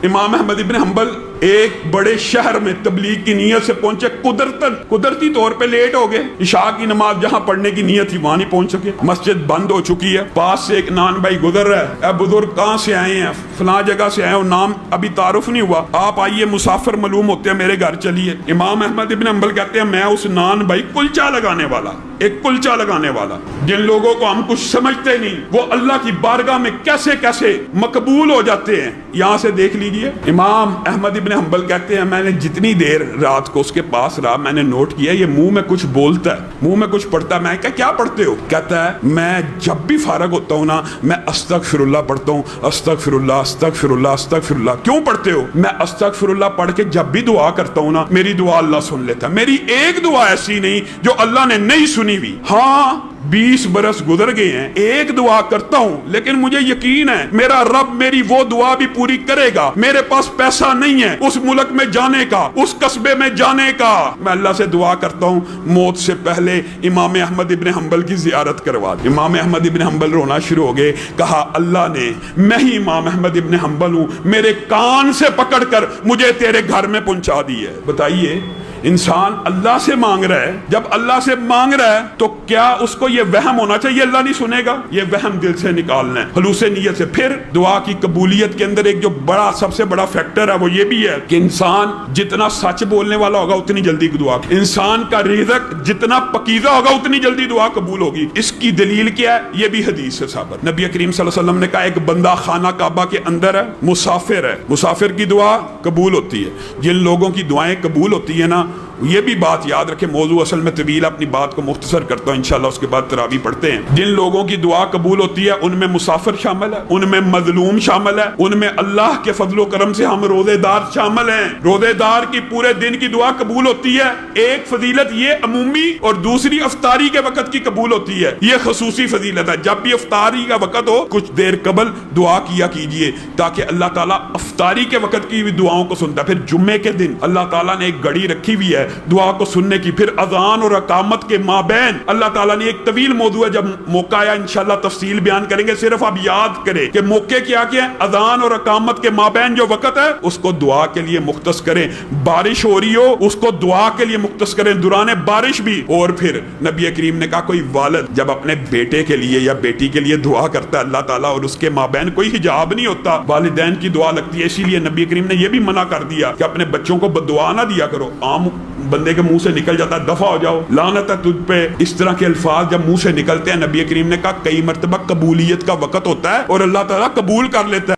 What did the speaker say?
امام احمد ابن حنبل ایک بڑے شہر میں تبلیغ کی نیت سے پہنچے، قدرتی طور پہ لیٹ ہو گئے، عشاء کی نماز جہاں پڑھنے کی نیت تھی وہاں نہیں پہنچ سکے، مسجد بند ہو چکی ہے، پاس سے ایک نان بھائی گزر رہا ہے، اے بزرگ کہاں سے آئے ہیں؟ فلاں جگہ سے آئے ہیں، نام ابھی تعارف نہیں ہوا، آپ آئیے مسافر معلوم ہوتے ہیں، میرے گھر چلیے۔ امام احمد ابن حنبل کہتے ہیں میں اس نان بھائی کلچا لگانے والا، ایک کلچا لگانے والا، جن لوگوں کو ہم کچھ سمجھتے نہیں وہ اللہ کی بارگاہ میں کیسے کیسے مقبول ہو جاتے ہیں، یہاں سے دیکھ لیجئے۔ امام احمد ابن حنبل کہتے ہیں میں نے جتنی دیر رات کو اس کے پاس رہا میں نے نوٹ کیا یہ منہ میں کچھ بولتا ہے، منہ میں کچھ پڑھتا ہے۔ میں کہا کیا پڑھتے ہو؟ کہتا ہے میں جب بھی فارغ ہوتا ہوں نا میں استغفر اللہ پڑھتا ہوں، استغفر اللہ استغفر اللہ استغفر اللہ۔ کیوں پڑھتے ہو؟ میں استغفر اللہ پڑھ کے جب بھی دعا کرتا ہوں نا میری دعا اللہ سن لیتا ہے، میری ایک دعا ایسی نہیں جو اللہ نے نہیں سنی ہوئی۔ ہاں 20 برس گزر گئے ہیں، ایک دعا کرتا ہوں لیکن مجھے یقین ہے میرا رب میری وہ دعا بھی پوری کرے گا۔ میرے پاس پیسہ نہیں ہے اس ملک میں جانے کا، اس قصبے میں جانے کا، میں اللہ سے دعا کرتا ہوں موت سے پہلے امام احمد ابن حنبل کی زیارت کروا دے۔ امام احمد ابن حنبل رونا شروع ہو گئے، کہا اللہ نے، میں ہی امام احمد ابن حنبل ہوں، میرے کان سے پکڑ کر مجھے تیرے گھر میں پہنچا دی ہے۔ بتائیے انسان اللہ سے مانگ رہا ہے، جب اللہ سے مانگ رہا ہے تو کیا اس کو یہ وہم ہونا چاہیے اللہ نہیں سنے گا؟ یہ وہم دل سے نکالنا ہے، خلوص نیت سے۔ پھر دعا کی قبولیت کے اندر ایک جو بڑا سب سے بڑا فیکٹر ہے وہ یہ بھی ہے کہ انسان جتنا سچ بولنے والا ہوگا اتنی جلدی دعا، انسان کا رزق جتنا پکیزہ ہوگا اتنی جلدی دعا قبول ہوگی۔ اس کی دلیل کیا ہے؟ یہ بھی حدیث سے ثابت۔ نبی کریم صلی اللہ علیہ وسلم نے کہا ایک بندہ خانہ کعبہ کے اندر ہے، مسافر ہے، مسافر کی دعا قبول ہوتی ہے۔ جن لوگوں کی دعائیں قبول ہوتی ہیں نا یہ بھی بات یاد رکھے، موضوع اصل میں طویل، اپنی بات کو مختصر کرتا ہوں انشاءاللہ، اس کے بعد تراویح پڑھتے ہیں۔ جن لوگوں کی دعا قبول ہوتی ہے ان میں مسافر شامل ہے، ان میں مظلوم شامل ہے، ان میں اللہ کے فضل و کرم سے ہم روزے دار شامل ہیں۔ روزے دار کی پورے دن کی دعا قبول ہوتی ہے۔ ایک فضیلت یہ عمومی اور دوسری افطاری کے وقت کی قبول ہوتی ہے، یہ خصوصی فضیلت ہے۔ جب بھی افطاری کا وقت ہو کچھ دیر قبل دعا کیا کیجئے تاکہ اللہ تعالیٰ افطاری کے وقت کی بھی دعاؤں کو سنتا ہے۔ پھر جمعے کے دن اللہ تعالیٰ نے ایک گھڑی رکھی ہوئی ہے دعا کو سننے کی، پھر اذان اور اقامت کے مابین اللہ تعالیٰ نے ایک طویل موضوع ہے، جب موقع آیا انشاءاللہ تفصیل بیان کریں گے، صرف آپ یاد کریں کہ موقع کیا کیا ہے۔ اذان اور اقامت کے مابین جو وقت ہے اس کو دعا کے لیے مختص کریں، بارش ہو رہی ہو اس کو دعا کے لیے مختص کریں، دوران بارش بھی۔ اور پھر نبی کریم نے کہا کوئی والد جب اپنے بیٹے کے لیے یا بیٹی کے لیے دعا کرتا ہے اللہ تعالیٰ اور اس کے مابین کوئی حجاب نہیں ہوتا، والدین کی دعا لگتی ہے، اسی لیے نبی کریم نے یہ بھی منع کر دیا کہ اپنے بچوں کو بددعا نہ دیا کرو۔ عام بندے کے منہ سے نکل جاتا ہے دفع ہو جاؤ، لعنت ہے تجھ پہ، اس طرح کے الفاظ جب منہ سے نکلتے ہیں نبی کریم نے کہا کئی مرتبہ قبولیت کا وقت ہوتا ہے اور اللہ تعالیٰ قبول کر لیتا ہے۔